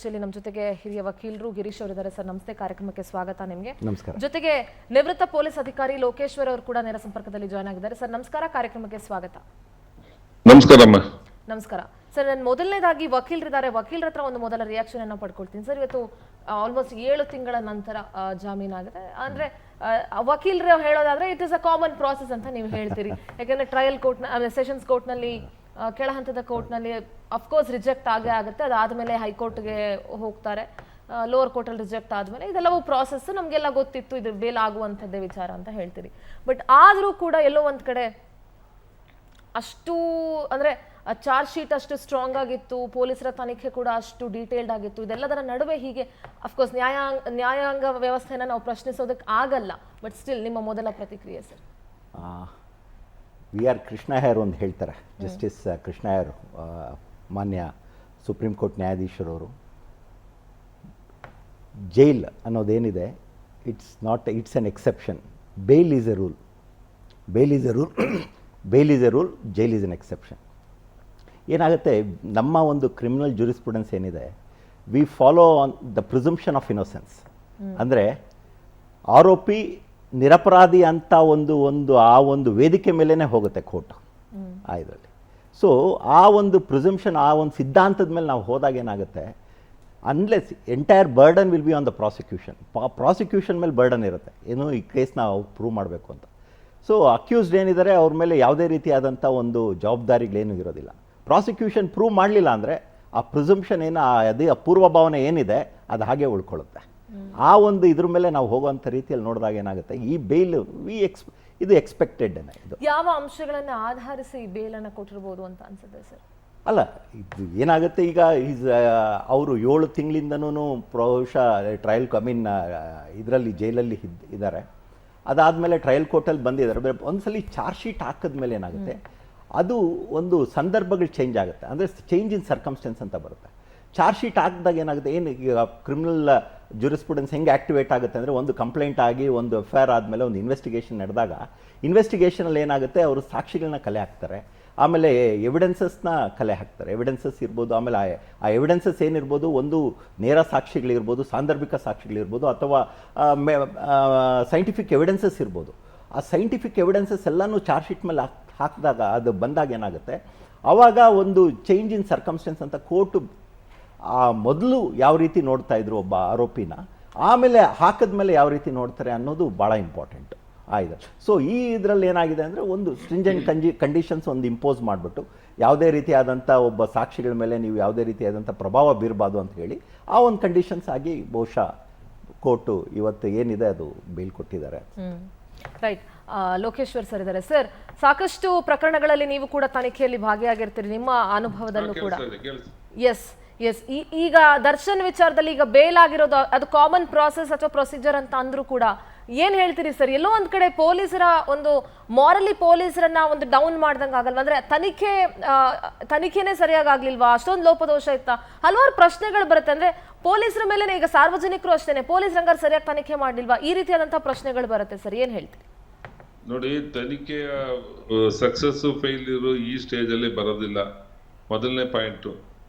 ನಮ್ಮ ಜೊತೆಗೆ ಹಿರಿಯ ವಕೀಲರು ಗಿರೀಶ್ ಅವರಿದ್ದಾರೆ ಸರ್. ನಮಸ್ತೆ, ಕಾರ್ಯಕ್ರಮಕ್ಕೆ ಸ್ವಾಗತ ನಿಮಗೆ. ನಮಸ್ಕಾರ. ಜೊತೆಗೆ ನಿವೃತ್ತ ಪೊಲೀಸ್ ಅಧಿಕಾರಿ ಲೋಕೇಶ್ವರ್ ಅವರು ಕೂಡ ನೇರ ಸಂಪರ್ಕದಲ್ಲಿ ಜಾಯ್ನ್ ಆಗಿದ್ದಾರೆ ಸರ್. ನಮಸ್ಕಾರ, ಕಾರ್ಯಕ್ರಮಕ್ಕೆ ಸ್ವಾಗತ. ನಮಸ್ಕಾರಮ್ಮ. ನಮಸ್ಕಾರ ಸರ್. ನಾನು ಮೊದಲನೇದಾಗಿ ವಕೀಲರಿದ್ದಾರೆ, ವಕೀಲರ ಹತ್ರ ಒಂದು ಮೊದಲ ರಿಯಾಕ್ಷನ್ ಅನ್ನ ಪಡ್ಕೊಳ್ತೀನಿ ಸರ್. ಇವತ್ತು ಆಲ್ಮೋಸ್ಟ್ 7 ತಿಂಗಳ ನಂತರ ಜಾಮೀನಾಗಿದೆ. ಅಂದ್ರೆ ವಕೀಲರು ಹೇಳೋದಾದ್ರೆ it is a common process ಅಂತ ನೀವು ಹೇಳ್ತೀರಿ. ಯಾಕಂದ್ರೆ ಟ್ರಯಲ್ ಕೋರ್ಟ್ ಸೆಷನ್ಸ್ ಕೋರ್ಟ್ ನಲ್ಲಿ ಕೆಳ ಹಂತದ ಕೋರ್ಟ್ನಲ್ಲಿ ಅಫ್ಕೋರ್ಸ್ ರಿಜೆಕ್ಟ್ ಆಗೇ ಆಗುತ್ತೆ. ಅದಾದಮೇಲೆ ಹೈಕೋರ್ಟ್ಗೆ ಹೋಗ್ತಾರೆ, ಲೋವರ್ ಕೋರ್ಟಲ್ಲಿ ರಿಜೆಕ್ಟ್ ಆದಮೇಲೆ ಇದೆಲ್ಲವೂ ಪ್ರಾಸೆಸ್ ನಮಗೆಲ್ಲ ಗೊತ್ತಿತ್ತು, ಇದು ಬೇಲ್ ಆಗುವಂಥದ್ದೇ ವಿಚಾರ ಅಂತ ಹೇಳ್ತೀರಿ. ಬಟ್ ಆದರೂ ಕೂಡ ಎಲ್ಲೋ ಒಂದು ಕಡೆ ಅಷ್ಟು ಅಂದರೆ ಚಾರ್ಜ್ ಶೀಟ್ ಅಷ್ಟು ಸ್ಟ್ರಾಂಗ್ ಆಗಿತ್ತು, ಪೊಲೀಸರ ತನಿಖೆ ಕೂಡ ಅಷ್ಟು ಡೀಟೇಲ್ಡ್ ಆಗಿತ್ತು. ಇದೆಲ್ಲದರ ನಡುವೆ ಹೀಗೆ ಅಫ್ಕೋರ್ಸ್ ನ್ಯಾಯಾಂಗ ವ್ಯವಸ್ಥೆನ ನಾವು ಪ್ರಶ್ನಿಸೋದಕ್ಕೆ ಆಗಲ್ಲ. ಬಟ್ ಸ್ಟಿಲ್ ನಿಮ್ಮ ಮೊದಲ ಪ್ರತಿಕ್ರಿಯೆ sir? V R Krishna Iyer ಒಂದು ಹೇಳ್ತಾರೆ, ಜಸ್ಟಿಸ್ ಕೃಷ್ಣ ಹೈರ್, ಮಾನ್ಯ ಸುಪ್ರೀಂ ಕೋರ್ಟ್ ನ್ಯಾಯಾಧೀಶರವರು, ಜೈಲ್ ಅನ್ನೋದೇನಿದೆ it's an exception. Bail is a rule, bail is a rule, bail is a rule, jail is an exception. ಏನಾಗುತ್ತೆ, ನಮ್ಮ ಒಂದು ಕ್ರಿಮಿನಲ್ ಜೂರಿಸ್ಪ್ರುಡೆನ್ಸ್ ಏನಿದೆ, we follow on the presumption of innocence. ಅಂದರೆ ಆರೋಪಿ ನಿರಪರಾಧಿ ಅಂತ ಆ ಒಂದು ವೇದಿಕೆ ಮೇಲೇ ಹೋಗುತ್ತೆ ಕೋರ್ಟ್ ಆ ಇದರಲ್ಲಿ. ಸೊ ಆ ಒಂದು ಪ್ರಿಸಂಪ್ಷನ್, ಆ ಒಂದು ಸಿದ್ಧಾಂತದ ಮೇಲೆ ನಾವು ಹೋದಾಗ ಏನಾಗುತ್ತೆ, unless entire burden will be on the prosecution ಮೇಲೆ ಬರ್ಡನ್ ಇರುತ್ತೆ, ಏನು ಈ ಕೇಸ್ ನಾವು ಪ್ರೂವ್ ಮಾಡಬೇಕು ಅಂತ. ಸೊ ಅಕ್ಯೂಸ್ಡ್ ಏನಿದ್ದಾರೆ ಅವ್ರ ಮೇಲೆ ಯಾವುದೇ ರೀತಿಯಾದಂಥ ಒಂದು ಜವಾಬ್ದಾರಿಗಳೇನು ಇರೋದಿಲ್ಲ. ಪ್ರಾಸಿಕ್ಯೂಷನ್ ಪ್ರೂವ್ ಮಾಡಲಿಲ್ಲ ಅಂದರೆ ಆ ಪ್ರಿಸಂಪ್ಷನ್ ಏನು, ಅದೇ ಪೂರ್ವಭಾವನೆ ಏನಿದೆ ಅದು ಹಾಗೆ ಉಳ್ಕೊಳ್ಳುತ್ತೆ. ಆ ಒಂದು ಇದ್ರ ಮೇಲೆ ನಾವು ಹೋಗುವಂಥ ರೀತಿಯಲ್ಲಿ ನೋಡಿದಾಗ ಏನಾಗುತ್ತೆ, ಈ ಬೇಲ್ ಇದು ಎಕ್ಸ್ಪೆಕ್ಟೆಡ್. ಇದು ಯಾವ ಅಂಶಗಳನ್ನು ಆಧರಿಸಿ ಬೇಲನ್ನು ಕೊಟ್ಟಿರ್ಬೋದು ಅಂತ ಅನ್ಸುತ್ತೆ ಸರ್? ಅಲ್ಲ, ಇದು ಏನಾಗುತ್ತೆ, ಈಗ ಅವರು 7 ತಿಂಗಳಿಂದನೂ ಬಹುಶಃ ಟ್ರಯಲ್ ಇದರಲ್ಲಿ ಜೈಲಲ್ಲಿ ಇದ್ದಾರೆ. ಅದಾದಮೇಲೆ ಟ್ರಯಲ್ ಕೋರ್ಟಲ್ಲಿ ಬಂದಿದ್ದಾರೆ. ಒಂದ್ಸಲಿ ಚಾರ್ಜ್ ಶೀಟ್ ಹಾಕಿದ್ಮೇಲೆ ಏನಾಗುತ್ತೆ, ಅದು ಒಂದು ಸಂದರ್ಭಗಳು ಚೇಂಜ್ ಆಗುತ್ತೆ. ಅಂದರೆ ಚೇಂಜ್ ಇನ್ ಸರ್ಕಮ್ಸ್ಟೆನ್ಸ್ ಅಂತ ಬರುತ್ತೆ. ಚಾರ್ಜ್ ಶೀಟ್ ಹಾಕಿದಾಗ ಏನಾಗುತ್ತೆ, ಏನು ಈಗ ಕ್ರಿಮಿನಲ್ ಜೂರಿಸ್ಪ್ರುಡೆನ್ಸ್ ಹೆಂಗೆ ಆ್ಯಕ್ಟಿವೇಟ್ ಆಗುತ್ತೆ ಅಂದರೆ, ಒಂದು ಕಂಪ್ಲೇಂಟ್ ಆಗಿ ಒಂದು ಎಫ್.ಐ.ಆರ್ ಆದಮೇಲೆ ಒಂದು ಇನ್ವೆಸ್ಟಿಗೇಷನ್ ನಡೆದಾಗ, ಇನ್ವೆಸ್ಟಿಗೇಷನಲ್ಲಿ ಏನಾಗುತ್ತೆ, ಅವರು ಸಾಕ್ಷಿಗಳನ್ನ ಕಲೆ ಹಾಕ್ತಾರೆ, ಆಮೇಲೆ ಎವಿಡೆನ್ಸಸ್ನ ಕಲೆ ಹಾಕ್ತಾರೆ. ಎವಿಡೆನ್ಸಸ್ ಇರ್ಬೋದು, ಆಮೇಲೆ ಆ ಎವಿಡೆನ್ಸಸ್ ಏನಿರ್ಬೋದು, ಒಂದು ನೇರ ಸಾಕ್ಷಿಗಳಿರ್ಬೋದು, ಸಾಂದರ್ಭಿಕ ಸಾಕ್ಷಿಗಳಿರ್ಬೋದು, ಅಥವಾ ಸೈಂಟಿಫಿಕ್ ಎವಿಡೆನ್ಸಸ್ ಇರ್ಬೋದು. ಆ ಸೈಂಟಿಫಿಕ್ ಎವಿಡೆನ್ಸಸ್ ಎಲ್ಲನೂ ಚಾರ್ಜ್ ಶೀಟ್ ಮೇಲೆ ಹಾಕಿದಾಗ, ಅದು ಬಂದಾಗ ಏನಾಗುತ್ತೆ, ಆವಾಗ ಒಂದು ಚೇಂಜ್ ಇನ್ ಸರ್ಕಮ್ಸ್ಟೆನ್ಸ್ ಅಂತ ಕೋರ್ಟು ಮೊದಲು ಯಾವ ರೀತಿ ನೋಡ್ತಾ ಇದ್ರು ಒಬ್ಬ ಆರೋಪಿನ, ಆಮೇಲೆ ಹಾಕಿದ್ಮೇಲೆ ಯಾವ ರೀತಿ ನೋಡ್ತಾರೆ ಅನ್ನೋದು ಭಾಳ ಇಂಪಾರ್ಟೆಂಟ್ ಆಯಿತು. ಸೊ ಈ ಇದರಲ್ಲಿ ಏನಾಗಿದೆ ಅಂದರೆ, ಒಂದು ಸ್ಟ್ರಿಂಜೆಂಟ್ ಕಂಡೀಷನ್ಸ್ ಒಂದು ಇಂಪೋಸ್ ಮಾಡಿಬಿಟ್ಟು, ಯಾವುದೇ ರೀತಿಯಾದಂಥ ಒಬ್ಬ ಸಾಕ್ಷಿಗಳ ಮೇಲೆ ನೀವು ಯಾವುದೇ ರೀತಿಯಾದಂಥ ಪ್ರಭಾವ ಬೀರಬಾರ್ದು ಅಂತ ಹೇಳಿ ಆ ಒಂದು ಕಂಡೀಷನ್ಸ್ ಆಗಿ ಬಹುಶಃ ಕೋರ್ಟು ಇವತ್ತು ಏನಿದೆ ಅದು ಬೇಲ್ ಕೊಟ್ಟಿದ್ದಾರೆ. ರೈಟ್. ಲೋಕೇಶ್ವರ್ ಸರ್ ಇದ್ದಾರೆ ಸರ್. ಸಾಕಷ್ಟು ಪ್ರಕರಣಗಳಲ್ಲಿ ನೀವು ಕೂಡ ತನಿಖೆಯಲ್ಲಿ ಭಾಗಿಯಾಗಿರ್ತೀರಿ, ನಿಮ್ಮ ಅನುಭವದಲ್ಲೂ ಕೂಡ. ಎಸ್ ಎಸ್ ಈಗ ದರ್ಶನ್ ವಿಚಾರದಲ್ಲಿ ಈಗ ಬೇಲ್ ಆಗಿರೋದು ಅದು ಕಾಮನ್ ಪ್ರಾಸೆಸ್ ಅಥವಾ ಪ್ರೊಸೀಜರ್ ಅಂತ ಅಂದ್ರೂ ಕೂಡ ಏನ್ ಹೇಳ್ತೀರಿ ಸರ್? ಎಲ್ಲೋ ಒಂದ್ ಕಡೆ ಪೊಲೀಸರ ಒಂದು ಮಾರಲಿ ಪೊಲೀಸರನ್ನ ಒಂದು ಡೌನ್ ಮಾಡ್ದಂಗೆ ಆಗಲ್ವಾ? ಅಂದ್ರೆ ತನಿಖೆನೇ ಸರಿಯಾಗಿ ಆಗ್ಲಿಲ್ವಾ? ಅಷ್ಟೊಂದು ಲೋಪದೋಷ ಇತ್ತ? ಹಲವಾರು ಪ್ರಶ್ನೆಗಳು ಬರುತ್ತೆ. ಅಂದ್ರೆ ಪೊಲೀಸರ ಮೇಲೆ ಈಗ ಸಾರ್ವಜನಿಕರು ಅಷ್ಟೇನೆ, ಪೊಲೀಸ್ ರಂಗಾರ ಸರಿಯಾಗಿ ತನಿಖೆ ಮಾಡ್ಲಿಲ್ವಾ? ಈ ರೀತಿಯಾದಂತಹ ಪ್ರಶ್ನೆಗಳು ಬರುತ್ತೆ ಸರ್, ಏನ್ ಹೇಳ್ತೀರಿ? ನೋಡಿ, ತನಿಖೆಯ ಸಕ್ಸಸ್ ಫೇಲ್ಯೂರು ಈ ಸ್ಟೇಜ್ ಅಲ್ಲಿ ಬರೋದಿಲ್ಲ. ಮೊದಲನೇ ಪಾಯಿಂಟ್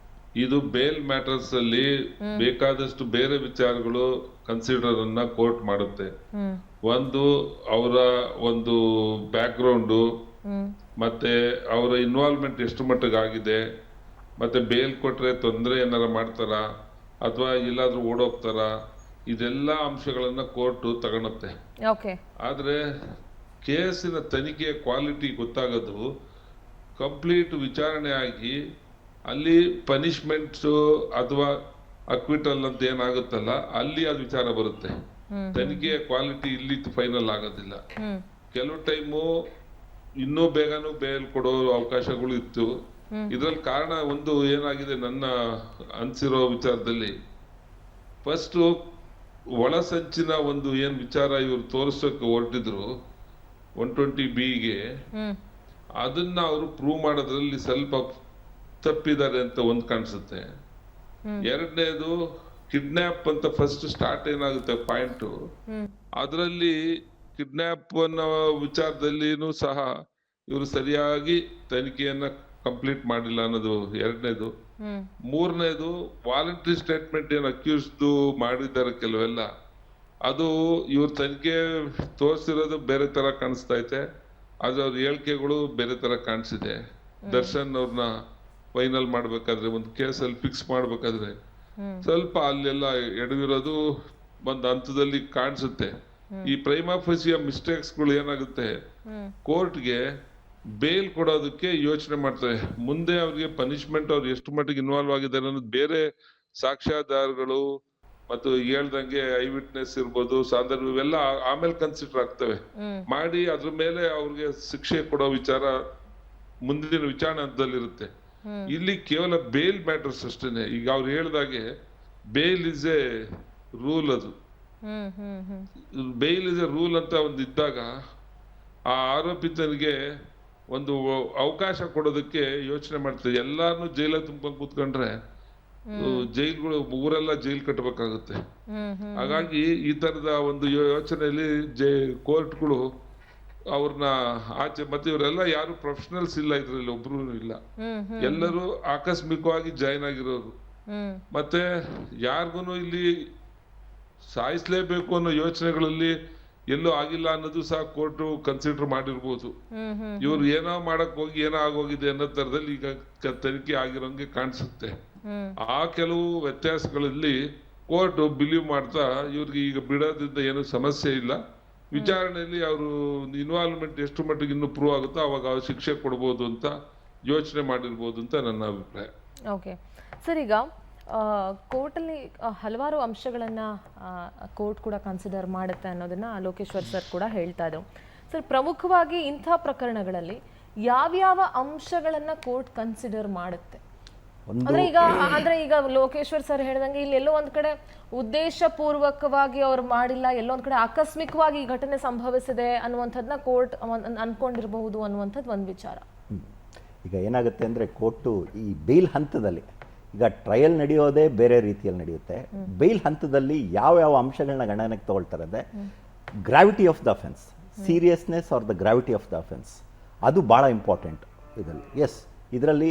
ಇದು. ಬೇಲ್ ಮ್ಯಾಟರ್ಸ್ ಅಲ್ಲಿ ಬೇಕಾದಷ್ಟು ಬೇರೆ ವಿಚಾರಗಳು ಕನ್ಸಿಡರ್ ಅನ್ನ ಕೋರ್ಟ್ ಮಾಡುತ್ತೆ. ಒಂದು ಅವರ ಒಂದು ಬ್ಯಾಕ್ ಗ್ರೌಂಡು, ಮತ್ತೆ ಅವರ ಇನ್ವಾಲ್ವ್ಮೆಂಟ್ ಎಷ್ಟು ಮಟ್ಟಿಗೆ ಆಗಿದೆ, ಮತ್ತೆ ಬೇಲ್ ಕೊಟ್ರೆ ತೊಂದರೆ ಏನಾರ ಮಾಡ್ತಾರ ಅಥವಾ ಎಲ್ಲಾದ್ರೂ ಓಡೋಗ್ತಾರ, ಇದೆಲ್ಲ ಅಂಶಗಳನ್ನ ಕೋರ್ಟ್ ತಗೊಳುತ್ತೆ. ಆದ್ರೆ ಕೇಸಿನ ತನಿಖೆಯ ಕ್ವಾಲಿಟಿ ಗೊತ್ತಾಗೋದು ಕಂಪ್ಲೀಟ್ ವಿಚಾರಣೆ ಆಗಿ ಅಲ್ಲಿ ಪನಿಷ್ಮೆಂಟ್ಸ್ ಅಥವಾ ಅಕ್ವಿಟಲ್ ಅಂತ ಏನಾಗುತ್ತಲ್ಲ, ಅಲ್ಲಿ ಅದು ವಿಚಾರ ಬರುತ್ತೆ. ತನಿಖೆಯ ಕ್ವಾಲಿಟಿ ಇಲ್ಲಿ ಫೈನಲ್ ಆಗೋದಿಲ್ಲ. ಕೆಲವು ಟೈಮು ಇನ್ನೂ ಬೇಗನೂ ಬೇಲ್ ಕೊಡೋ ಅವಕಾಶಗಳು ಇತ್ತು. ಇದ್ರಲ್ಲಿ ಕಾರಣ ಒಂದು ಏನಾಗಿದೆ ನನ್ನ ಅನ್ಸಿರೋ ವಿಚಾರದಲ್ಲಿ, ಫಸ್ಟ್ ಒಳಸಂಚಿನ ಒಂದು ಏನ್ ವಿಚಾರ ಇವ್ರು ತೋರಿಸೋಕೆ ಹೊರಟಿದ್ರು 120B ಅದನ್ನ ಅವರು ಪ್ರೂವ್ ಮಾಡೋದ್ರಲ್ಲಿ ಸ್ವಲ್ಪ ತಪ್ಪಿದ್ದಾರೆ ಅಂತ ಒಂದು ಕಾಣಿಸುತ್ತೆ. ಎರಡನೇದು ಕಿಡ್ನಾಪ್ ಅಂತ ಫಸ್ಟ್ ಸ್ಟಾರ್ಟ್ ಏನಾಗುತ್ತೆ ಪಾಯಿಂಟ್, ಅದರಲ್ಲಿ ಕಿಡ್ನಾಪ್ ಅನ್ನೋ ವಿಚಾರದಲ್ಲಿನೂ ಸಹ ಇವರು ಸರಿಯಾಗಿ ತನಿಖೆಯನ್ನ ಕಂಪ್ಲೀಟ್ ಮಾಡಿಲ್ಲ ಅನ್ನೋದು ಎರಡನೇದು. ಮೂರನೇದು ವಾಲಂಟ್ರಿ ಸ್ಟೇಟ್ಮೆಂಟ್ ಏನು ಅಕ್ಯೂಸ್ಡ್ ಮಾಡಿದ್ದಾರೆ ಕೆಲವೆಲ್ಲ, ಅದು ಇವ್ರ ತನಿಖೆ ತೋರಿಸಿರೋದು ಬೇರೆ ತರ ಕಾಣಿಸ್ತಾ ಐತೆ, ಆದ್ರೆ ಅವ್ರ ಹೇಳಿಕೆಗಳು ಬೇರೆ ತರ ಕಾಣಿಸಿದೆ. ದರ್ಶನ್ ಅವ್ರನ್ನ ಫೈನಲ್ ಮಾಡ್ಬೇಕಾದ್ರೆ, ಒಂದು ಕೇಸಲ್ಲಿ ಫಿಕ್ಸ್ ಮಾಡ್ಬೇಕಾದ್ರೆ ಸ್ವಲ್ಪ ಅಲ್ಲೆಲ್ಲ ಎಡವಿರೋದು ಒಂದು ಹಂತದಲ್ಲಿ ಕಾಣಿಸುತ್ತೆ. ಈ ಪ್ರೈಮಾ ಫೇಸಿಯ ಮಿಸ್ಟೇಕ್ಸ್ ಗಳು ಏನಾಗುತ್ತೆ, ಕೋರ್ಟ್ಗೆ ಬೇಲ್ ಕೊಡೋದಕ್ಕೆ ಯೋಚನೆ ಮಾಡ್ತಾರೆ. ಮುಂದೆ ಅವ್ರಿಗೆ ಪನಿಷ್ಮೆಂಟ್ ಅವ್ರು ಎಷ್ಟು ಮಟ್ಟಿಗೆ ಇನ್ವಾಲ್ವ್ ಆಗಿದ್ದಾರೆ ಅನ್ನೋದು ಬೇರೆ ಸಾಕ್ಷ್ಯಾಧಾರಗಳು ಮತ್ತು ಹೇಳ್ದಂಗೆ ಐ ವಿಟ್ನೆಸ್ ಇರ್ಬೋದು, ಸಂದರ್ಭ ಇವೆಲ್ಲ ಆಮೇಲೆ ಕನ್ಸಿಡರ್ ಆಗ್ತವೆ ಮಾಡಿ ಅದ್ರ ಮೇಲೆ ಅವ್ರಿಗೆ ಶಿಕ್ಷೆ ಕೊಡೋ ವಿಚಾರ ಮುಂದಿನ ವಿಚಾರಣೆ ಹಂತದಲ್ಲಿರುತ್ತೆ. ಇಲ್ಲಿ ಕೇವಲ ಬೇಲ್ ಮ್ಯಾಟರ್ಸ್ ಅಷ್ಟೇನೆ. ಈಗ ಅವ್ರು ಹೇಳ್ದಾಗೆ ಬೇಲ್ ಇಸ್ ಎ ರೂಲ್, ಅದು ಬೇಲ್ ಇಸ್ ಎ ರೂಲ್ ಅಂತ ಒಂದು ಇದ್ದಾಗ ಆ ಆರೋಪಿತನಿಗೆ ಒಂದು ಅವಕಾಶ ಕೊಡೋದಕ್ಕೆ ಯೋಚನೆ ಮಾಡ್ತಾರೆ. ಎಲ್ಲಾರನು ಜೈಲ ತುಂಬ್ಕೊಂಡು ಕೂತ್ಕೊಂಡ್ರೆ ಜೈಲ್ಗಳು ಊರೆಲ್ಲ ಜೈಲ್ ಕಟ್ಟಬೇಕಾಗುತ್ತೆ. ಹಾಗಾಗಿ ಈ ತರದ ಒಂದು ಯೋಚನೆಯಲ್ಲಿ ಕೋರ್ಟ್ಗಳು ಅವ್ರನ್ನ ಆಚೆ, ಮತ್ತೆ ಇವರೆಲ್ಲ ಯಾರು ಪ್ರೊಫೆಷನಲ್ಸ್ ಇಲ್ಲ ಇದ್ರಲ್ಲಿ, ಒಬ್ರು ಇಲ್ಲ, ಎಲ್ಲರೂ ಆಕಸ್ಮಿಕವಾಗಿ ಜಾಯ್ನ್ ಆಗಿರೋರು. ಮತ್ತೆ ಯಾರಿಗೂ ಇಲ್ಲಿ ಸಾಯಿಸ್ಲೇಬೇಕು ಅನ್ನೋ ಯೋಚನೆಗಳಲ್ಲಿ ಎಲ್ಲೂ ಆಗಿಲ್ಲ ಅನ್ನೋದು ಸಹ ಕೋರ್ಟ್ ಕನ್ಸಿಡರ್ ಮಾಡಿರ್ಬೋದು. ಇವ್ರು ಏನೋ ಮಾಡಕ್ ಹೋಗಿ ಏನೋ ಆಗೋಗಿದೆ ಅನ್ನೋ ತರದಲ್ಲಿ ಈಗ ತನಿಖೆ ಆಗಿರೋಂಗೆ ಕಾಣಿಸುತ್ತೆ. ಆ ಕೆಲವು ವ್ಯತ್ಯಾಸಗಳಲ್ಲಿ ಕೋರ್ಟ್ ಬಿಲೀವ್ ಮಾಡ್ತಾ ಇವ್ರಿಗೆ ಈಗ ಬಿಡೋದ್ರಿಂದ ಏನು ಸಮಸ್ಯೆ ಇಲ್ಲ, ವಿಚಾರಣೆಯಲ್ಲಿ ಅವರು ಇನ್ವಾಲ್ವ್ಮೆಂಟ್ ಎಷ್ಟು ಮಟ್ಟಿಗೆ ಇನ್ನೂ ಪ್ರೂವ್ ಆಗುತ್ತೋ ಅವಾಗ ಅವ್ರು ಶಿಕ್ಷೆ ಕೊಡ್ಬೋದು ಅಂತ ಯೋಚನೆ ಮಾಡಿರ್ಬೋದು ಅಂತ ನನ್ನ ಅಭಿಪ್ರಾಯ. ಓಕೆ ಸರ್, ಈಗ ಕೋರ್ಟಲ್ಲಿ ಹಲವಾರು ಅಂಶಗಳನ್ನು ಕೋರ್ಟ್ ಕೂಡ ಕನ್ಸಿಡರ್ ಮಾಡುತ್ತೆ ಅನ್ನೋದನ್ನ ಲೋಕೇಶ್ವರ್ ಸರ್ ಕೂಡ ಹೇಳ್ತಾ ಇದ್ರು. ಸರ್, ಪ್ರಮುಖವಾಗಿ ಇಂಥ ಪ್ರಕರಣಗಳಲ್ಲಿ ಯಾವ್ಯಾವ ಅಂಶಗಳನ್ನ ಕೋರ್ಟ್ ಕನ್ಸಿಡರ್ ಮಾಡುತ್ತೆ? ಅಂದ್ರೆ ಈಗ ಲೋಕೇಶ್ವರ್ ಸರ್ ಹೇಳ್ದಂಗೆ ಇಲ್ಲಿ ಎಲ್ಲೋ ಒಂದ್ ಕಡೆ ಉದ್ದೇಶ ಪೂರ್ವಕವಾಗಿ ಅವ್ರು ಮಾಡಿಲ್ಲ, ಎಲ್ಲೋ ಒಂದ್ ಕಡೆ ಆಕಸ್ಮಿಕವಾಗಿ ಈ ಘಟನೆ ಸಂಭವಿಸಿದೆ ಅನ್ನುವಂಥದ್ದನ್ನ ಕೋರ್ಟ್ ಅನ್ಕೊಂಡಿರಬಹುದು ಅನ್ನುವಂಥದ್ದು ಒಂದು ವಿಚಾರ. ಈಗ ಏನಾಗುತ್ತೆ ಅಂದರೆ ಕೋರ್ಟು ಈ ಬೇಲ್ ಹಂತದಲ್ಲಿ, ಈಗ ಟ್ರಯಲ್ ನಡೆಯೋದೇ ಬೇರೆ ರೀತಿಯಲ್ಲಿ ನಡೆಯುತ್ತೆ. ಬೇಲ್ ಹಂತದಲ್ಲಿ ಯಾವ ಅಂಶಗಳನ್ನ ಗಣನೆಗೆ ತಗೊಳ್ತಾರೆ ಅಂದರೆ gravity of the offence, seriousness are the gravity of the offence, ಅದು ಭಾಳ ಇಂಪಾರ್ಟೆಂಟ್ ಇದರಲ್ಲಿ. ಎಸ್, ಇದರಲ್ಲಿ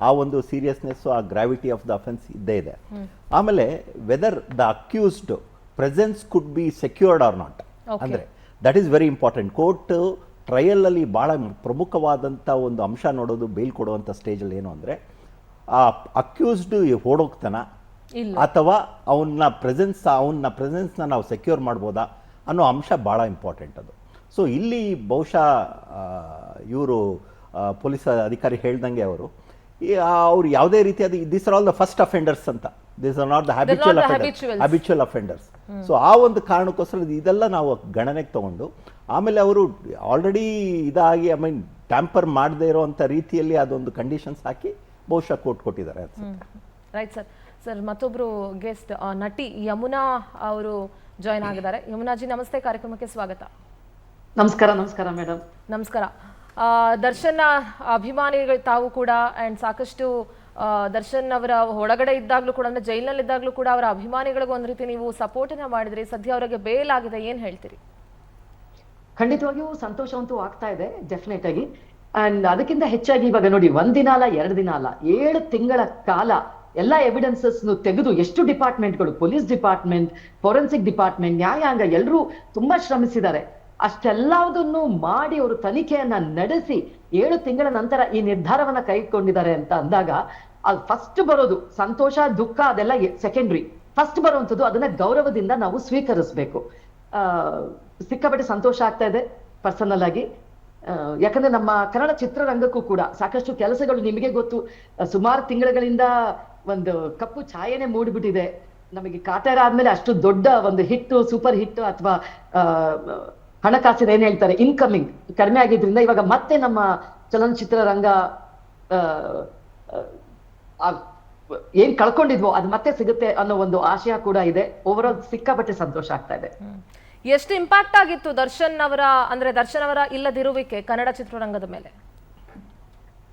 ಆ ಒಂದು ಸೀರಿಯಸ್ನೆಸ್ಸು, ಆ ಗ್ರಾವಿಟಿ ಆಫ್ ದ ಅಫೆನ್ಸ್ ಇದ್ದೇ ಇದೆ. ಆಮೇಲೆ whether the accused presence could be secured or not, ಅಂದರೆ that is very important. Court ಟ್ರಯಲಲ್ಲಿ ಭಾಳ ಪ್ರಮುಖವಾದಂಥ ಒಂದು ಅಂಶ ನೋಡೋದು ಬೇಲ್ ಕೊಡುವಂಥ ಸ್ಟೇಜಲ್ಲಿ ಏನು ಅಂದರೆ ಆ ಅಕ್ಯೂಸ್ಡ್ ಓಡೋಗ್ತಾನ ಅಥವಾ ಅವನ ಪ್ರೆಸೆನ್ಸ್ನ ನಾವು ಸೆಕ್ಯೂರ್ ಮಾಡ್ಬೋದಾ ಅನ್ನೋ ಅಂಶ ಭಾಳ ಇಂಪಾರ್ಟೆಂಟ್ ಅದು. ಸೊ ಇಲ್ಲಿ ಬಹುಶಃ ಇವರು ಪೊಲೀಸ್ ಅಧಿಕಾರಿ ಹೇಳ್ದಂಗೆ ಅವ್ರು ಯಾವುದೇ ರೀತಿಯಾದ this are all the first offenders ಅಂತ, this are not the habitual offenders. So ಆ ಒಂದು ಕಾರಣಕ್ಕೋಸ್ಕರ ಇದೆಲ್ಲ ನಾವು ಗಣನೆಗೆ ತಗೊಂಡು ಆಮೇಲೆ ಅವರು ಆಲ್ರೆಡಿ ಇದಾಗಿ ಟ್ಯಾಂಪರ್ ಮಾಡದೇ ಇರೋವಂಥ ರೀತಿಯಲ್ಲಿ ಅದೊಂದು ಕಂಡೀಷನ್ಸ್ ಹಾಕಿ ಬಹುಶಃ ಕೋರ್ಟ್ ಕೊಟ್ಟಿದ್ದಾರೆ. Right sir. ಸರ್, ಮತ್ತೊಬ್ರು ಗೆಸ್ಟ್ ನಟಿ ಯಮುನಾ ಅವರು ಜಾಯ್ನ್ ಆಗಿದ್ದಾರೆ. ಯಮುನಾಜಿ, ನಮಸ್ತೆ, ಕಾರ್ಯಕ್ರಮಕ್ಕೆ ಸ್ವಾಗತ. ನಮಸ್ಕಾರ. ನಮಸ್ಕಾರ ಮೇಡಮ್. ನಮಸ್ಕಾರ. ದರ್ಶನ್ ಅಭಿಮಾನಿಗಳು ತಾವು ಕೂಡ, ಅಂಡ್ ಸಾಕಷ್ಟು ದರ್ಶನ್ ಅವರ ಒಳಗಡೆ ಇದ್ದಾಗ್ಲೂ ಕೂಡ, ಅಂದ್ರೆ ಜೈಲಿನಲ್ಲಿ ಇದ್ದಾಗ್ಲೂ ಕೂಡ ಅವರ ಅಭಿಮಾನಿಗಳಿಗೂ ಒಂದ್ ರೀತಿ ನೀವು ಸಪೋರ್ಟ್ ಅನ್ನ ಮಾಡಿದ್ರಿ. ಸದ್ಯ ಅವರಿಗೆ ಬೇಲ್ ಆಗಿದೆ, ಏನ್ ಹೇಳ್ತೀರಿ? ಖಂಡಿತವಾಗಿಯೂ ಸಂತೋಷವಂತೂ ಆಗ್ತಾ ಇದೆ, ಡೆಫಿನೆಟ್ ಆಗಿ. ಅಂಡ್ ಅದಕ್ಕಿಂತ ಹೆಚ್ಚಾಗಿ ಇವಾಗ ನೋಡಿ, 1 ದಿನ ಅಲ್ಲ, 2 ದಿನ ಅಲ್ಲ, 7 ತಿಂಗಳ ಕಾಲ ಎಲ್ಲಾ ಎವಿಡೆನ್ಸಸ್ ತೆಗೆದು ಎಷ್ಟು ಡಿಪಾರ್ಟ್ಮೆಂಟ್ಗಳು, ಪೊಲೀಸ್ ಡಿಪಾರ್ಟ್ಮೆಂಟ್, ಫೋರೆನ್ಸಿಕ್ ಡಿಪಾರ್ಟ್ಮೆಂಟ್, ನ್ಯಾಯಾಂಗ ಎಲ್ಲರೂ ತುಂಬಾ ಶ್ರಮಿಸಿದ್ದಾರೆ. ಅಷ್ಟೆಲ್ಲದನ್ನು ಮಾಡಿ ಅವರು ತನಿಖೆಯನ್ನ ನಡೆಸಿ 7 ತಿಂಗಳ ನಂತರ ಈ ನಿರ್ಧಾರವನ್ನ ಕೈಗೊಂಡಿದ್ದಾರೆ ಅಂತ ಅಂದಾಗ ಅದು ಫಸ್ಟ್ ಬರೋದು ಸಂತೋಷ, ದುಃಖ ಅದೆಲ್ಲ ಸೆಕೆಂಡ್ರಿ. ಫಸ್ಟ್ ಬರುವಂಥದ್ದು ಅದನ್ನ ಗೌರವದಿಂದ ನಾವು ಸ್ವೀಕರಿಸಬೇಕು. ಸಿಕ್ಕಾಪಟ್ಟೆ ಸಂತೋಷ ಆಗ್ತಾ ಇದೆ ಪರ್ಸನಲ್ ಆಗಿ. ಯಾಕಂದ್ರೆ ನಮ್ಮ ಕನ್ನಡ ಚಿತ್ರರಂಗಕ್ಕೂ ಕೂಡ ಸಾಕಷ್ಟು ಕೆಲಸಗಳು, ನಿಮಗೆ ಗೊತ್ತು, ಸುಮಾರು ತಿಂಗಳುಗಳಿಂದ ಒಂದು ಕಪ್ಪು ಛಾಯೆನೆ ಮೂಡಿಬಿಟ್ಟಿದೆ. ನಮಗೆ ಕಾಟೇರ ಆದ್ಮೇಲೆ ಅಷ್ಟು ದೊಡ್ಡ ಒಂದು ಹಿಟ್, ಸೂಪರ್ ಹಿಟ್ ಅಥವಾ ಹಣಕಾಸಿನ ಏನ್ ಹೇಳ್ತಾರೆ ಇನ್ಕಮಿಂಗ್ ಕಡಿಮೆ ಆಗಿದ್ರಿಂದ ಇವಾಗ ಮತ್ತೆ ನಮ್ಮ ಚಲನಚಿತ್ರರಂಗ ಏನ್ ಕಳ್ಕೊಂಡಿದ್ವೋ ಅದು ಮತ್ತೆ ಸಿಗುತ್ತೆ ಅನ್ನೋ ಒಂದು ಆಶಯ ಕೂಡ ಇದೆ. ಓವರ್ ಆಲ್ ಸಿಕ್ಕಾಪಟ್ಟೆ ಸಂತೋಷ ಆಗ್ತಾ ಇದೆ. ಎಷ್ಟು ಇಂಪ್ಯಾಕ್ಟ್ ಆಗಿತ್ತು ದರ್ಶನ್ ಅವರ ಇಲ್ಲದಿರುವಿಕೆ ಕನ್ನಡ ಚಿತ್ರರಂಗದ ಮೇಲೆ?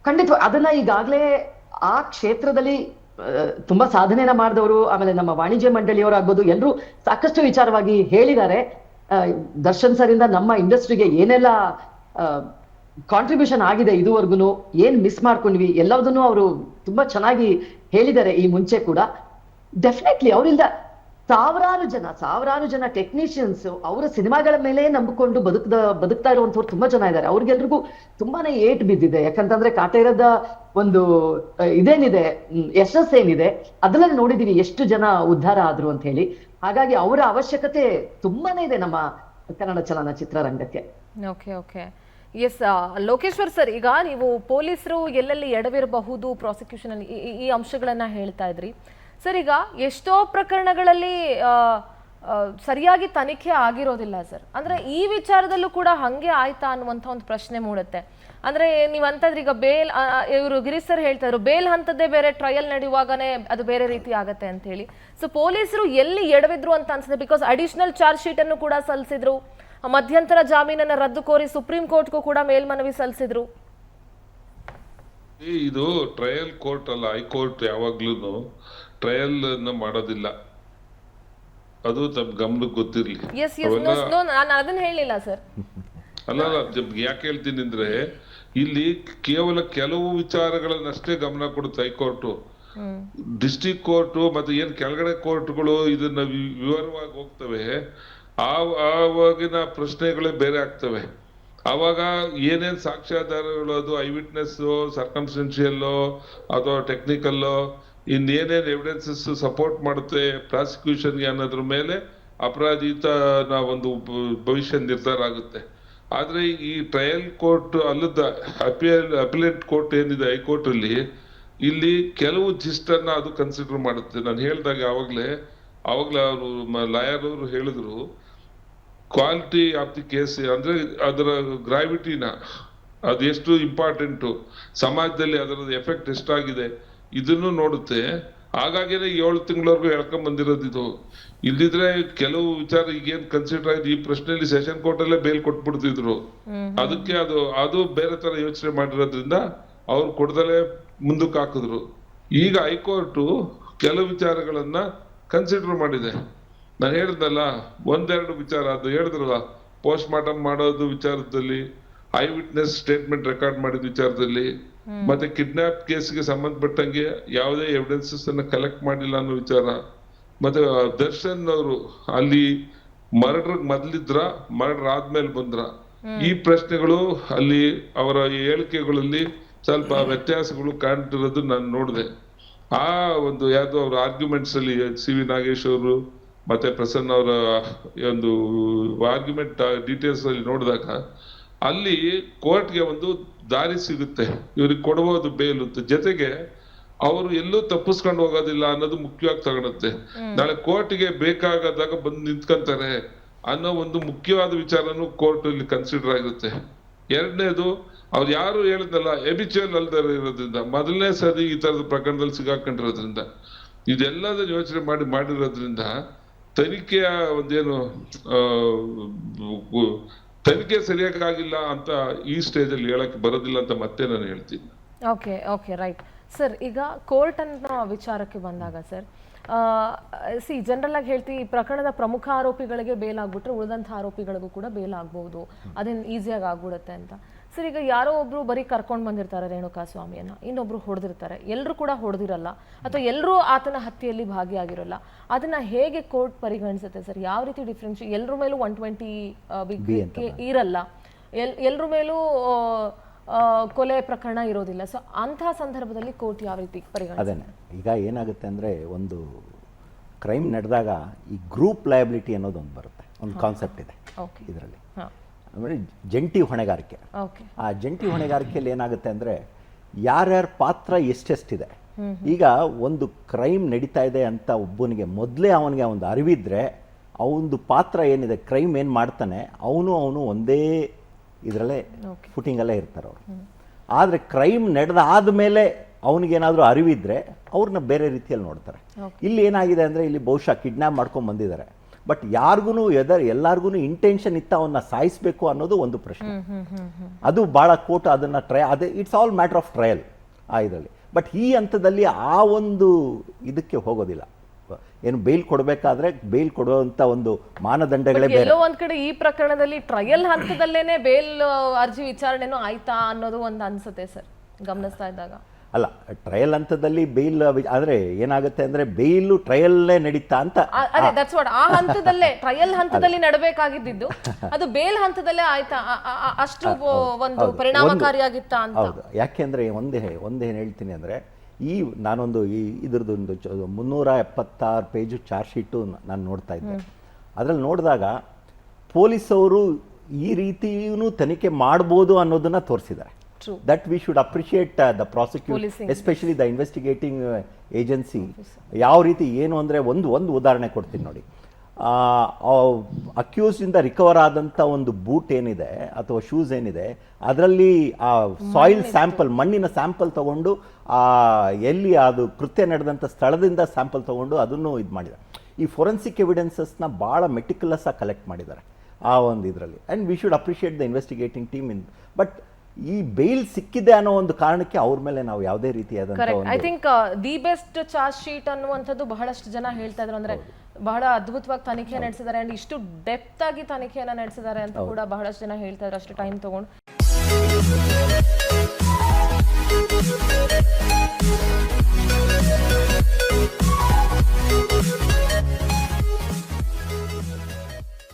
ಖಂಡಿತ ಅದನ್ನ ಈಗಾಗಲೇ ಆ ಕ್ಷೇತ್ರದಲ್ಲಿ ತುಂಬಾ ಸಾಧನೆಯನ್ನ ಮಾಡಿದವರು, ಆಮೇಲೆ ನಮ್ಮ ವಾಣಿಜ್ಯ ಮಂಡಳಿಯವರಾಗ್ಬೋದು, ಎಲ್ಲರೂ ಸಾಕಷ್ಟು ವಿಚಾರವಾಗಿ ಹೇಳಿದ್ದಾರೆ. ದರ್ಶನ್ ಸರ್ ಇಂದ ನಮ್ಮ ಇಂಡಸ್ಟ್ರಿಗೆ ಏನೆಲ್ಲ ಕಾಂಟ್ರಿಬ್ಯೂಷನ್ ಆಗಿದೆ ಇದುವರೆಗೂ, ಏನ್ ಮಿಸ್ ಮಾಡ್ಕೊಂಡ್ವಿ ಎಲ್ಲದನ್ನು ಅವರು ತುಂಬಾ ಚೆನ್ನಾಗಿ ಹೇಳಿದ್ದಾರೆ ಈ ಮುಂಚೆ ಕೂಡ. ಡೆಫಿನೆಟ್ಲಿ ಅವರಿಂದ ಸಾವಿರಾರು ಜನ ಟೆಕ್ನಿಷಿಯನ್ಸ್ ಅವರ ಸಿನಿಮಾಗಳ ಮೇಲೆ ನಂಬಿಕೊಂಡು ಬದುಕ್ತಾ ಇರುವಂತವ್ರು ತುಂಬಾ ಜನ ಇದ್ದಾರೆ. ಅವ್ರಿಗೆಲ್ರಿಗೂ ತುಂಬಾನೇ ಏಟ್ ಬಿದ್ದಿದೆ. ಯಾಕಂತಂದ್ರೆ ಕಾಟೇರದ ಒಂದು ಇದೇನಿದೆ ಯಶಸ್ಸೇನಿದೆ ಅದರಲ್ಲಿ ನೋಡಿದೀವಿ ಎಷ್ಟು ಜನ ಉದ್ಧಾರ ಆದ್ರು ಅಂತ ಹೇಳಿ. ಹಾಗಾಗಿ ಅವರ ಅವಶ್ಯಕತೆ ತುಂಬಾನೇ ಇದೆ ನಮ್ಮ ಕನ್ನಡ ಚಲನಚಿತ್ರ ರಂಗಕ್ಕೆ. Okay okay yes Lokeshwar sir, ಈಗ ನೀವು ಪೊಲೀಸರು ಎಲ್ಲೆಲ್ಲಿ ಎಡವಿರಬಹುದು ಪ್ರಾಸಿಕ್ಯೂಷನ್ ಅಲ್ಲಿ ಈ ಅಂಶಗಳನ್ನ ಹೇಳ್ತಾ ಇದ್ರಿ ಸರ್. ಈಗ ಎಷ್ಟೋ ಪ್ರಕರಣಗಳಲ್ಲಿ ಸರಿಯಾಗಿ ತನಿಖೆ ಆಗಿರೋದಿಲ್ಲ ಸರ್. ಅಂದ್ರೆ ಈ ವಿಚಾರದಲ್ಲೂ ಕೂಡ ಹಂಗೆ ಆಯ್ತಾ ಅನ್ನುವಂಥ ಒಂದು ಪ್ರಶ್ನೆ ಮೂಡುತ್ತೆ. ಅಂದ್ರೆ ನೀವು ಅಂತಂದ್ರೆ ಈಗ ಬೇಲ್ ಇವರು ಗಿರೀಶ್ ಸರ್ ಹೇಳ್ತಾ ಇದ್ರು ಬೇಲ್ ಹಂತದ್ದೇ ಬೇರೆ, ಟ್ರಯಲ್ ನಡೆಯುವಾಗನೇ ಅದು ಬೇರೆ ರೀತಿ ಆಗತ್ತೆ ಅಂತ ಹೇಳಿ. ಸೊ ಪೊಲೀಸರು ಎಲ್ಲಿ ಎಡವಿದ್ರು ಅಂತ ಅನ್ಸುತ್ತೆ. ಬಿಕಾಸ್ ಅಡಿಷನಲ್ ಚಾರ್ಜ್ ಶೀಟ್ ಅನ್ನು ಕೂಡ ಸಲ್ಲಿಸಿದ್ರು, ಮಧ್ಯಂತರ ಜಾಮೀನನ್ನ ರದ್ದು ಕೋರಿ ಸುಪ್ರೀಂ ಕೋರ್ಟ್ಗೂ ಕೂಡ ಮೇಲ್ಮನವಿ ಸಲ್ಲಿಸಿದ್ರು. ಇದು ಟ್ರಯಲ್ ಕೋರ್ಟ್ ಅಲ್ಲ, ಹೈಕೋರ್ಟ್ ಯಾವಾಗ್ಲೂ ಟ್ರಯಲ್ ಮಾಡೋದಿಲ್ಲ. ಅದು ತಮ್ಮ ಗಮನಕ್ಕೆ ಗೊತ್ತಿರ್ಲಿ. ನಾನು ಅದನ್ನ ಹೇಳಿಲ್ಲ ಸರ್. ಅಲ್ಲ ಯಾಕೆ ಹೇಳ್ತೀನಿ ಅಂದ್ರೆ ಇಲ್ಲಿ ಕೇವಲ ಕೆಲವು ವಿಚಾರಗಳನ್ನಷ್ಟೇ ಗಮನ ಕೊಡುತ್ತೆ ಹೈಕೋರ್ಟ್. ಡಿಸ್ಟ್ರಿಕ್ಟ್ ಕೋರ್ಟ್ ಮತ್ತೆ ಏನ್ ಕೆಳಗಡೆ ಕೋರ್ಟ್ಗಳು ಇದನ್ನ ವಿವರವಾಗಿ ಹೋಗ್ತವೆ, ಆವಾಗಿನ ಪ್ರಶ್ನೆಗಳೇ ಬೇರೆ ಆಗ್ತವೆ. ಆವಾಗ ಏನೇನ್ ಸಾಕ್ಷ್ಯಾಧಾರಗಳು, ಅದು ಐ ವಿಟ್ನೆಸ್, ಸರ್ಕಮ್ಸ್ಟೆನ್ಷಿಯಲ್ ಅಥವಾ ಟೆಕ್ನಿಕಲ್, ಇನ್ನೇನೇನ್ ಎವಿಡೆನ್ಸಸ್ ಸಪೋರ್ಟ್ ಮಾಡುತ್ತೆ ಪ್ರಾಸಿಕ್ಯೂಷನ್ಗೆ ಅನ್ನೋದ್ರ ಮೇಲೆ ಅಪರಾಧಿತನ ಒಂದು ಭವಿಷ್ಯ ನಿರ್ಧಾರ ಆಗುತ್ತೆ. ಆದ್ರೆ ಈ ಟ್ರಯಲ್ ಕೋರ್ಟ್ ಅಲ್ಲದ ಅಪಿಲೇಟ್ ಕೋರ್ಟ್ ಏನಿದೆ ಹೈಕೋರ್ಟ್ ಅಲ್ಲಿ, ಇಲ್ಲಿ ಕೆಲವು ಜಿಸ್ಟ್ ಅನ್ನ ಅದು ಕನ್ಸಿಡರ್ ಮಾಡುತ್ತೆ. ನಾನು ಹೇಳ್ದಾಗ ಆವಾಗ್ಲೇ ಅವರು ಲಾಯರ್ ಅವರು ಹೇಳಿದ್ರು, ಕ್ವಾಲಿಟಿ ಆಫ್ ದಿ ಕೇಸ್ ಅಂದ್ರೆ ಅದರ ಗ್ರಾವಿಟಿನ, ಅದು ಎಷ್ಟು ಇಂಪಾರ್ಟೆಂಟು, ಸಮಾಜದಲ್ಲಿ ಅದರ ಎಫೆಕ್ಟ್ ಎಷ್ಟಾಗಿದೆ ಇದನ್ನು ನೋಡುತ್ತೆ. ಹಾಗಾಗಿನೇ 7 ತಿಂಗಳವರೆಗೂ ಎಳ್ಕೊಂಡ್ ಬಂದಿರೋದು ಇದು. ಇಲ್ಲಿದ್ರೆ ಕೆಲವು ವಿಚಾರ ಈಗೇನ್ ಕನ್ಸಿಡರ್ ಆಗಿದೆ ಈ ಪ್ರಶ್ನೆಯಲ್ಲಿ ಸೆಷನ್ ಕೋರ್ಟ್ ಅಲ್ಲೇ ಬೇಲ್ ಕೊಟ್ಬಿಡ್ತಿದ್ರು. ಅದಕ್ಕೆ ಅದು ಬೇರೆ ತರ ಯೋಚನೆ ಮಾಡಿರೋದ್ರಿಂದ ಅವ್ರು ಕೊಡ್ದಲೇ ಮುಂದಕ್ಕೆ ಹಾಕಿದ್ರು. ಈಗ ಹೈಕೋರ್ಟ್ ಕೆಲವು ವಿಚಾರಗಳನ್ನ ಕನ್ಸಿಡರ್ ಮಾಡಿದೆ. ನಾನು ಹೇಳಿದ್ನಲ್ಲ, 1-2 ವಿಚಾರ ಅದು ಹೇಳಿದ್ರಲ್ಲ, ಪೋಸ್ಟ್ ಮಾರ್ಟಮ್ ಮಾಡೋದು ವಿಚಾರದಲ್ಲಿ, ಐ ವಿಟ್ನೆಸ್ ಸ್ಟೇಟ್ಮೆಂಟ್ ರೆಕಾರ್ಡ್ ಮಾಡಿದ ವಿಚಾರದಲ್ಲಿ, ಮತ್ತೆ ಕಿಡ್ನಾಪ್ ಕೇಸ್ಗೆ ಸಂಬಂಧಪಟ್ಟಂಗೆ ಯಾವುದೇ ಎವಿಡೆನ್ಸಸ್ ಅನ್ನ ಕಲೆಕ್ಟ್ ಮಾಡಿಲ್ಲ ಅನ್ನೋ ವಿಚಾರ, ಮತ್ತೆ ದರ್ಶನ್ ಅವರು ಅಲ್ಲಿ ಮರ್ಡರ್ ಮೊದಲಿದ್ರ ಮರ್ಡರ್ ಆದ್ಮೇಲೆ ಬಂದ್ರ, ಈ ಪ್ರಶ್ನೆಗಳು ಅಲ್ಲಿ ಅವರ ಹೇಳಿಕೆಗಳಲ್ಲಿ ಸ್ವಲ್ಪ ವ್ಯತ್ಯಾಸಗಳು ಕಾಣ್ತಿರೋದು ನಾನು ನೋಡಿದೆ. ಆ ಒಂದು ಯಾವ್ದೋ ಅವ್ರ ಆರ್ಗ್ಯುಮೆಂಟ್ಸ್ ಅಲ್ಲಿ ಸಿ.ವಿ. ನಾಗೇಶ್ ಅವರು ಮತ್ತೆ ಪ್ರಸನ್ನ ಅವರ ಒಂದು ಆರ್ಗ್ಯುಮೆಂಟ್ ಡೀಟೇಲ್ಸ್ ಅಲ್ಲಿ ನೋಡಿದಾಗ ಅಲ್ಲಿ ಕೋರ್ಟ್ಗೆ ಒಂದು ದಾರಿ ಸಿಗುತ್ತೆ, ಇವ್ರಿಗೆ ಕೊಡಬಹುದು ಬೇಲ್ ಅಂತ. ಜೊತೆಗೆ ಅವರು ಎಲ್ಲೂ ತಪ್ಪಿಸ್ಕೊಂಡು ಹೋಗೋದಿಲ್ಲ ಅನ್ನೋದು ಮುಖ್ಯವಾಗಿ ತಗೊಳುತ್ತೆ. ನಾಳೆ ಕೋರ್ಟ್ಗೆ ಬೇಕಾಗದಾಗ ಬಂದು ನಿಂತ್ಕೊಂತಾರೆ ಅನ್ನೋ ಒಂದು ಮುಖ್ಯವಾದ ವಿಚಾರನು ಕೋರ್ಟ್ ಇಲ್ಲಿ ಕನ್ಸಿಡರ್ ಆಗಿರುತ್ತೆ. ಎರಡನೇದು, ಅವ್ರು ಯಾರು ಹೇಳಿದ್ನಲ್ಲ ಎಬಿಚುವಲ್ ಅಲ್ದೇ ಇರೋದ್ರಿಂದ, ಮೊದಲನೇ ಸರಿ ಈ ತರದ ಪ್ರಕರಣದಲ್ಲಿ ಸಿಗಾಕೊಂಡಿರೋದ್ರಿಂದ, ಇದೆಲ್ಲದನ್ನ ಯೋಚನೆ ಮಾಡಿರೋದ್ರಿಂದ ತನಿಖೆಯ ಒಂದೇನು ತನಿಖೆ ಸರಿಯಾಗಿಲ್ಲ ಅಂತ ಈ ಸ್ಟೇಜ್ ಅಲ್ಲಿ ಹೇಳಕ್ಕೆ ಬರೋದಿಲ್ಲ ಅಂತ ಮತ್ತೆ ನಾನು ಹೇಳ್ತೀನಿ. Okay right sir. ಈಗ ಕೋರ್ಟ್ ಅನ್ನೋ ವಿಚಾರಕ್ಕೆ ಬಂದಾಗ ಸರ್, ಜನರಲ್ ಆಗಿ ಹೇಳ್ತೀವಿ, ಈ ಪ್ರಕರಣದ ಪ್ರಮುಖ ಆರೋಪಿಗಳಿಗೆ ಬೇಲ್ ಆಗ್ಬಿಟ್ರೆ ಉಳಿದಂಥ ಆರೋಪಿಗಳಿಗೂ ಕೂಡ ಬೇಲ್ ಆಗ್ಬಹುದು, ಅದೇನು ಈಸಿಯಾಗಿ ಆಗ್ಬಿಡುತ್ತೆ ಅಂತ. ಸರ್, ಈಗ ಯಾರೋ ಒಬ್ರು ಬರೀ ಕರ್ಕೊಂಡು ಬಂದಿರ್ತಾರೆ ರೇಣುಕಾ ಸ್ವಾಮಿಯನ್ನ, ಇನ್ನೊಬ್ರು ಹೊಡೆದಿರ್ತಾರೆ, ಎಲ್ಲರೂ ಕೂಡ ಹೊಡೆದಿರಲ್ಲ ಅಥವಾ ಎಲ್ಲರೂ ಆತನ ಹತ್ಯೆಯಲ್ಲಿ ಭಾಗಿಯಾಗಿರಲ್ಲ. ಅದನ್ನ ಹೇಗೆ ಕೋರ್ಟ್ ಪರಿಗಣಿಸುತ್ತೆ ಸರ್? ಯಾವ ರೀತಿ ಡಿಫ್ರೆನ್ಸ್? ಎಲ್ಲರ ಮೇಲೂ 120 ಇರಲ್ಲ, ಎಲ್ಲರ ಮೇಲೂ ಕೊಲೆ ಪ್ರಕರಣ ಇರೋದಿಲ್ಲ. ಸೊ ಅಂತಹ ಸಂದರ್ಭದಲ್ಲಿ ಕೋರ್ಟ್ ಯಾವ ರೀತಿ ಪರಿಗಣಿಸುತ್ತೆ? ಈಗ ಏನಾಗುತ್ತೆ ಅಂದರೆ, ಒಂದು ಕ್ರೈಮ್ ನಡೆದಾಗ ಈ ಗ್ರೂಪ್ ಲಯಬಿಲಿಟಿ ಅನ್ನೋದೊಂದು ಬರುತ್ತೆ, ಒಂದು ಕಾನ್ಸೆಪ್ಟ್ ಇದೆ ಇದರಲ್ಲಿ. ಅಂದರೆ ಜಂಟಿ ಹೊಣೆಗಾರಿಕೆ. ಆ ಜಂಟಿ ಹೊಣೆಗಾರಿಕೆಯಲ್ಲಿ ಏನಾಗುತ್ತೆ ಅಂದರೆ, ಯಾರ್ಯಾರ ಪಾತ್ರ ಎಷ್ಟೆಷ್ಟಿದೆ. ಈಗ ಒಂದು ಕ್ರೈಮ್ ನಡೀತಾ ಇದೆ ಅಂತ ಒಬ್ಬನಿಗೆ ಮೊದಲೇ ಅವನಿಗೆ ಒಂದು ಅರಿವಿದ್ರೆ, ಅವನದು ಪಾತ್ರ ಏನಿದೆ, ಕ್ರೈಮ್ ಏನು ಮಾಡ್ತಾನೆ ಅವನು ಒಂದೇ ಇದರಲ್ಲೇ ಫುಟಿಂಗಲ್ಲೇ ಇರ್ತಾರೆ ಅವರು. ಆದರೆ ಕ್ರೈಮ್ ನಡೆದಾದ ಮೇಲೆ ಅವನಿಗೇನಾದರೂ ಅರಿವಿದ್ರೆ ಅವ್ರನ್ನ ಬೇರೆ ರೀತಿಯಲ್ಲಿ ನೋಡ್ತಾರೆ. ಇಲ್ಲಿ ಏನಾಗಿದೆ ಅಂದರೆ, ಇಲ್ಲಿ ಬಹುಶಃ ಕಿಡ್ನ್ಯಾಪ್ ಮಾಡ್ಕೊಂಡು ಬಂದಿದ್ದಾರೆ, ಬಟ್ ಯಾರಿಗೂ ಎಲ್ಲರಿಗೂ ಇಂಟೆನ್ಷನ್ ಇತ್ತ ಅವನ್ನ ಸಾಯಿಸಬೇಕು ಅನ್ನೋದು ಒಂದು ಪ್ರಶ್ನೆ. ಅದು ಭಾಳ ಕೋರ್ಟ್ ಅದನ್ನು ಅದೇ it's all matter of trial ಆ ಇದರಲ್ಲಿ. ಬಟ್ ಈ ಹಂತದಲ್ಲಿ ಆ ಒಂದು ಇದಕ್ಕೆ ಹೋಗೋದಿಲ್ಲ. ಏನು ಬೇಲ್ ಕೊಡಬೇಕಾದ್ರೆ ಬೇಲ್ ಕೊಡುವಂಥ ಒಂದು ಮಾನದಂಡಗಳೇ ಬೇರೆ. ಎಲ್ಲೋ ಒಂದ್ ಕಡೆ ಈ ಪ್ರಕರಣದಲ್ಲಿ ಟ್ರಯಲ್ ಹಂತದಲ್ಲೇನೆ ಬೇಲ್ ಅರ್ಜಿ ವಿಚಾರಣೆನೂ ಆಯ್ತಾ ಅನ್ನೋದು ಒಂದು ಅನ್ಸುತ್ತೆ ಸರ್ ಗಮನಿಸ್ತಾ ಇದ್ದಾಗ. ಅಲ್ಲ, ಟ್ರಯಲ್ ಹಂತದಲ್ಲಿ ಬೇಲ್ ಆದರೆ ಏನಾಗುತ್ತೆ ಅಂದರೆ ಬೇಯ್ಲು ಟ್ರಯಲ್ಲೇ ನಡೀತಾ ಅಂತ. ಅದೇ ದಟ್ಸ್ ವಾಟ್, ಆ ಹಂತದಲ್ಲೇ ಟ್ರಯಲ್ ಹಂತದಲ್ಲಿ ನಡಬೇಕಾಗಿದ್ದು ಅದು ಬೇಲ್ ಹಂತದಲ್ಲೇ ಆಯ್ತಾ, ಅಷ್ಟು ಒಂದು ಪರಿಣಾಮಕಾರಿಯಾಗಿತ್ತ ಅಂತ. ಹೌದು, ಯಾಕೆಂದರೆ ಒಂದೇನು ಹೇಳ್ತೀನಿ ಅಂದರೆ ನಾನೊಂದು ಇದ್ರದ್ದೊಂದು 376 ಪೇಜು ಚಾರ್ಜ್ ಶೀಟು ನಾನು ನೋಡ್ತಾ ಇದ್ದೆ. ಅದರಲ್ಲಿ ನೋಡಿದಾಗ ಪೊಲೀಸವರು ಈ ರೀತಿಯೂ ತನಿಖೆ ಮಾಡ್ಬೋದು ಅನ್ನೋದನ್ನ ತೋರಿಸಿದ್ದಾರೆ. That we should appreciate the prosecution, especially the investigating agency. ಯಾವ ರೀತಿ ಏನು ಅಂದರೆ ಒಂದು ಉದಾಹರಣೆ ಕೊಡ್ತೀನಿ ನೋಡಿ. ಅಕ್ಯೂಸ್ ಇಂದ ರಿಕವರ್ ಆದಂಥ ಒಂದು ಬೂಟ್ ಏನಿದೆ ಅಥವಾ ಶೂಸ್ ಏನಿದೆ, ಅದರಲ್ಲಿ ಆ ಸಾಯಿಲ್ ಸ್ಯಾಂಪಲ್, ಮಣ್ಣಿನ ಸ್ಯಾಂಪಲ್ ತಗೊಂಡು ಎಲ್ಲಿ ಅದು ಕೃತ್ಯ ನಡೆದಂಥ ಸ್ಥಳದಿಂದ ಸ್ಯಾಂಪಲ್ ತಗೊಂಡು ಅದನ್ನು ಇದು ಮಾಡಿದ್ದಾರೆ. ಈ ಫೊರೆನ್ಸಿಕ್ ಎವಿಡೆನ್ಸಸ್ನ ಭಾಳ ಮೆಟಿಕ್ಯುಲಸ್ ಆಗಿ ಕಲೆಕ್ಟ್ ಮಾಡಿದ್ದಾರೆ ಆ ಒಂದು ಇದರಲ್ಲಿ. And we should appreciate the investigating team but ಈ ಬೇಲ್ ಸಿಕ್ಕಿದೆ ಅನ್ನೋ ಒಂದು ಕಾರಣಕ್ಕೆ ಅವ್ರ ಮೇಲೆ ನಾವು ಯಾವುದೇ ರೀತಿಯಾದಂಥ I think the best charge sheet ಅನ್ನುವಂಥದ್ದು ಬಹಳಷ್ಟು ಜನ ಹೇಳ್ತಾ ಇದ್ರು. ಅಂದ್ರೆ ಬಹಳ ಅದ್ಭುತವಾಗಿ ತನಿಖೆ ನಡೆಸಿದ್ದಾರೆ ಅಂಡ್ ಇಷ್ಟು ಡೆಪ್ತ್ ಆಗಿ ತನಿಖೆಯನ್ನ ನಡೆಸಿದ್ದಾರೆ ಅಂತ ಕೂಡ ಬಹಳಷ್ಟು ಜನ ಹೇಳ್ತಾ ಇದ್ರು, ಅಷ್ಟು ಟೈಮ್ ತಗೊಂಡು.